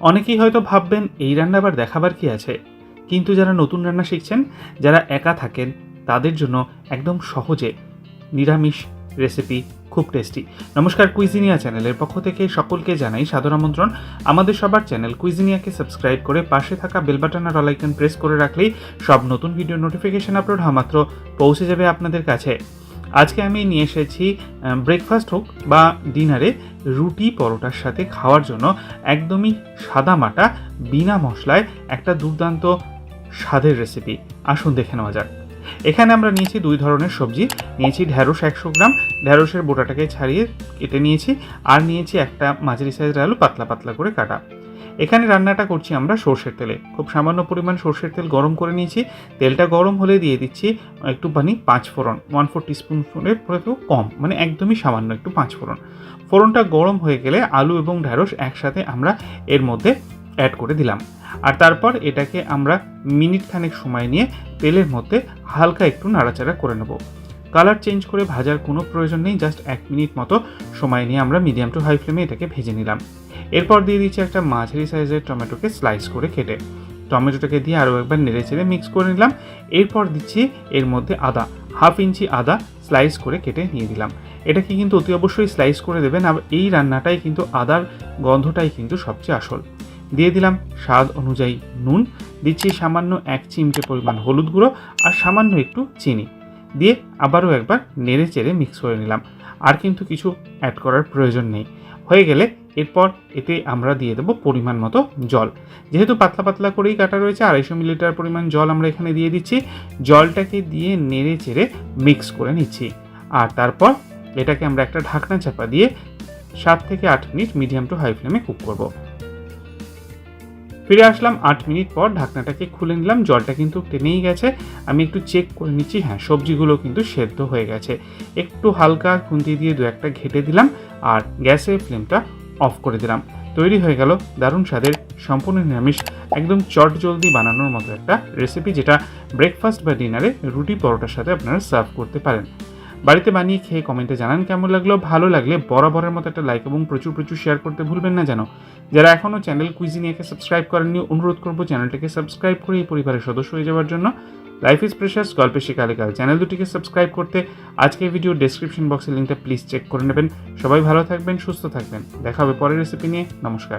অনেকেই হয়তো ভাববেন এই রান্না আবার দেখাবার কি আছে, কিন্তু যারা নতুন রান্না শিখছেন, যারা একা থাকেন, তাদের জন্য একদম সহজে নিরামিষ রেসিপি, খুব টেস্টি। নমস্কার, কুইজিনিয়া চ্যানেলের পক্ষ থেকে সকলকে জানাই সাদর আমন্ত্রণ। আমাদের সবার চ্যানেল কুইজিনিয়াকে সাবস্ক্রাইব করে পাশে থাকা বেল বাটন আর অল আইকন প্রেস করে রাখলেই সব নতুন ভিডিও নোটিফিকেশন আপলোড হওয়া মাত্র পৌঁছে যাবে আপনাদের কাছে। আজকে আমি নিয়ে এসেছি ব্রেকফাস্ট হোক বা ডিনারে রুটি পরোটার সাথে খাওয়ার জন্য একদমই সাদামাটা বিনা মশলায় একটা দুর্দান্ত স্বাদের রেসিপি। আসুন দেখে নেওয়া যাক। এখানে আমরা নিয়েছি দুই ধরনের সবজি। নিয়েছি ঢ্যাঁড়স 100 গ্রাম, ঢ্যাঁড়সের বোটাটাকে ছাড়িয়ে কেটে নিয়েছি। আর নিয়েছি একটা মাঝারি সাইজের আলু পাতলা পাতলা করে কাটা। এখানে রান্নাটা করছি আমরা সর্ষের তেলে। খুব সামান্য পরিমাণ সর্ষের তেল গরম করে নিয়েছি। তেলটা গরম হলে দিয়ে দিচ্ছি একটুখানি 5 ফোড়ন, 1/4 টিস্পুনের থেকেও কম, মানে একদমই সামান্য একটু 5 ফোড়ন। ফোড়নটা গরম হয়ে গেলে আলু এবং ঢ্যাঁড়স একসাথে আমরা এর মধ্যে অ্যাড করে দিলাম। আর তারপর এটাকে আমরা মিনিট খানেক সময় নিয়ে তেলের মধ্যে হালকা একটু নাড়াচাড়া করে নেব। কালার চেঞ্জ করে ভাজার কোনো প্রয়োজন নেই, জাস্ট 1 মিনিট মতো সময় নিয়ে আমরা মিডিয়াম টু হাই ফ্লেমে এটাকে ভেজে নিলাম। এরপর দিয়ে দিচ্ছি একটা মাঝারি সাইজের টমেটোকে স্লাইস করে কেটে। টমেটোটাকে দিয়ে আরও একবার নেড়ে চেড়ে মিক্স করে নিলাম। এরপর দিচ্ছি এর মধ্যে আদা, 1/2 ইঞ্চি আদা স্লাইস করে কেটে নিয়ে দিলাম। এটাকে কিন্তু অতি অবশ্যই স্লাইস করে দেবেন, আর এই রান্নাটাই কিন্তু আদার গন্ধটাই কিন্তু সবচেয়ে আসল। দিয়ে দিলাম স্বাদ অনুযায়ী নুন, দিচ্ছি সামান্য 1 চিমটে পরিমাণ হলুদ গুঁড়ো আর সামান্য একটু চিনি দিয়ে আবারও একবার নেড়ে চেড়ে মিক্স করে নিলাম। আর কিন্তু কিছু অ্যাড করার প্রয়োজন নেই। হয়ে গেলে এরপর এতে আমরা দিয়ে দেবো পরিমাণ মতো জল। যেহেতু পাতলা পাতলা করেই কাটা রয়েছে, 250 মিলিলিটার পরিমাণ জল আমরা এখানে দিয়ে দিচ্ছি। জলটাকে দিয়ে নেড়ে চেড়ে মিক্স করে নিচ্ছি। আর তারপর এটাকে আমরা একটা ঢাকনা চাপা দিয়ে 7 থেকে 8 মিনিট মিডিয়াম টু হাই ফ্লেমে কুক করব। ফিরে আসলাম 8 মিনিট পর, ঢাকনাটাকে খুলে নিলাম। জলটা কিন্তু টেনেই গেছে। আমি একটু চেক করে নিচ্ছি, হ্যাঁ সবজিগুলো কিন্তু সেদ্ধ হয়ে গেছে। একটু হালকা খুন্তি দিয়ে 2-1টা ঘেটে দিলাম আর গ্যাসের ফ্লেমটা অফ করে দিলাম। তৈরি হয়ে গেল দারুণ স্বাদের সম্পূর্ণ নিরামিষ, একদম চটজলদি বানানোর মতো একটা রেসিপি, যেটা ব্রেকফাস্ট বা ডিনারে রুটি পরোটার সাথে আপনারা সার্ভ করতে পারেন। বাড়িতে বানিয়ে খেয়ে কমেন্টে জানান কেমন লাগলো। ভালো লাগলে বরাবরের মতো একটা লাইক এবং প্রচুর প্রচুর শেয়ার করতে ভুলবেন না যেন। যারা এখনও চ্যানেল কুইজিনিয়াকে সাবস্ক্রাইব করেননি, অনুরোধ করবো চ্যানেলটাকে সাবস্ক্রাইব করে এই পরিবারের সদস্য হয়ে যাওয়ার জন্য। লাইফ ইজ প্রেশাস গল্পে শিকালিকাল চ্যানেল দুটিকে সাবস্ক্রাইব করতে আজকের ভিডিও ডেসক্রিপশন বক্সের লিঙ্কটা প্লিজ চেক করে নেবেন। সবাই ভালো থাকবেন, সুস্থ থাকবেন। দেখা হবে পরের রেসিপি নিয়ে। নমস্কার।